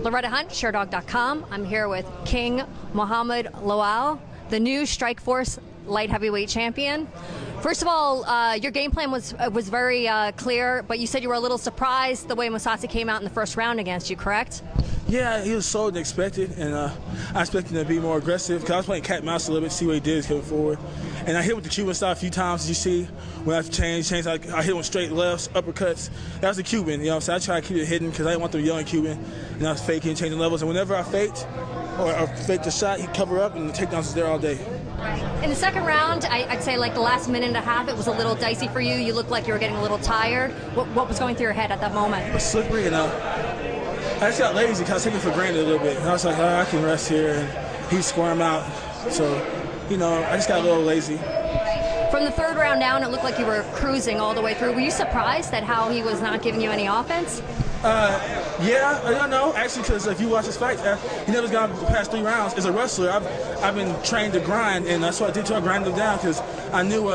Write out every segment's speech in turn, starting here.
Loretta Hunt, ShareDog.com. I'm here with King Muhammad Lawal, the new Strikeforce light heavyweight champion. First of all, your game plan was very clear, but you said you were a little surprised the way Mousasi came out in the first round against you, correct? Yeah, he was slower than expected, and I expected him to be more aggressive because I was playing cat and mouse a little bit, see what he did coming forward. And I hit with the Cuban style a few times, as you see. When I changed, I hit with straight lefts, uppercuts. That was the Cuban, you know what I'm saying? I tried to keep it hidden because I didn't want them yelling Cuban. And I was faking, changing levels. And whenever I faked or faked a shot, he'd cover up, and the takedowns was there all day. In the second round, I'd say like the last minute and a half, it was a little dicey for you. You looked like you were getting a little tired. What was going through your head at that moment? It was slippery, and I just got lazy because I was taking it for granted a little bit. And I was like, oh, I can rest here, and he'd squirm out. So, you know, I just got a little lazy. From the third round down, it looked like you were cruising all the way through. Were you surprised at how he was not giving you any offense? Yeah, I don't know, actually, because if you watch his fights, he never gone past 3 rounds. As a wrestler, I've been trained to grind, and that's what I did to grind him down because I knew,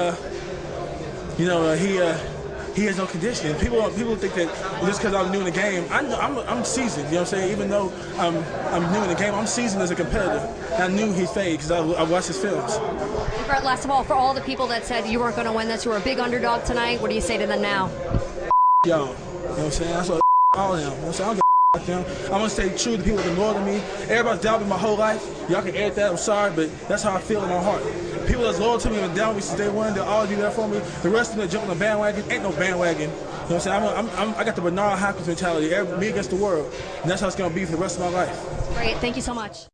he has no conditioning. People think that just because I'm new in the game, I'm seasoned. You know what I'm saying? Even though I'm new in the game, I'm seasoned as a competitor. And I knew he'd fade because I watched his films. Last of all, for all the people that said you weren't going to win this, you were a big underdog tonight. What do you say to them now? Yo, you know what I'm saying? That's what all of them. You know what I'm saying? I don't give a them. I'm gonna stay true to people that are loyal to me. Everybody's doubted me my whole life. Y'all can edit that. I'm sorry, but that's how I feel in my heart. People that's loyal to me and down with me since day one, they'll always be there for me. The rest of them that jump on the bandwagon ain't no bandwagon. You know what I'm saying? I got the Bernard Hopkins mentality, me against the world, and that's how it's gonna be for the rest of my life. Great, thank you so much.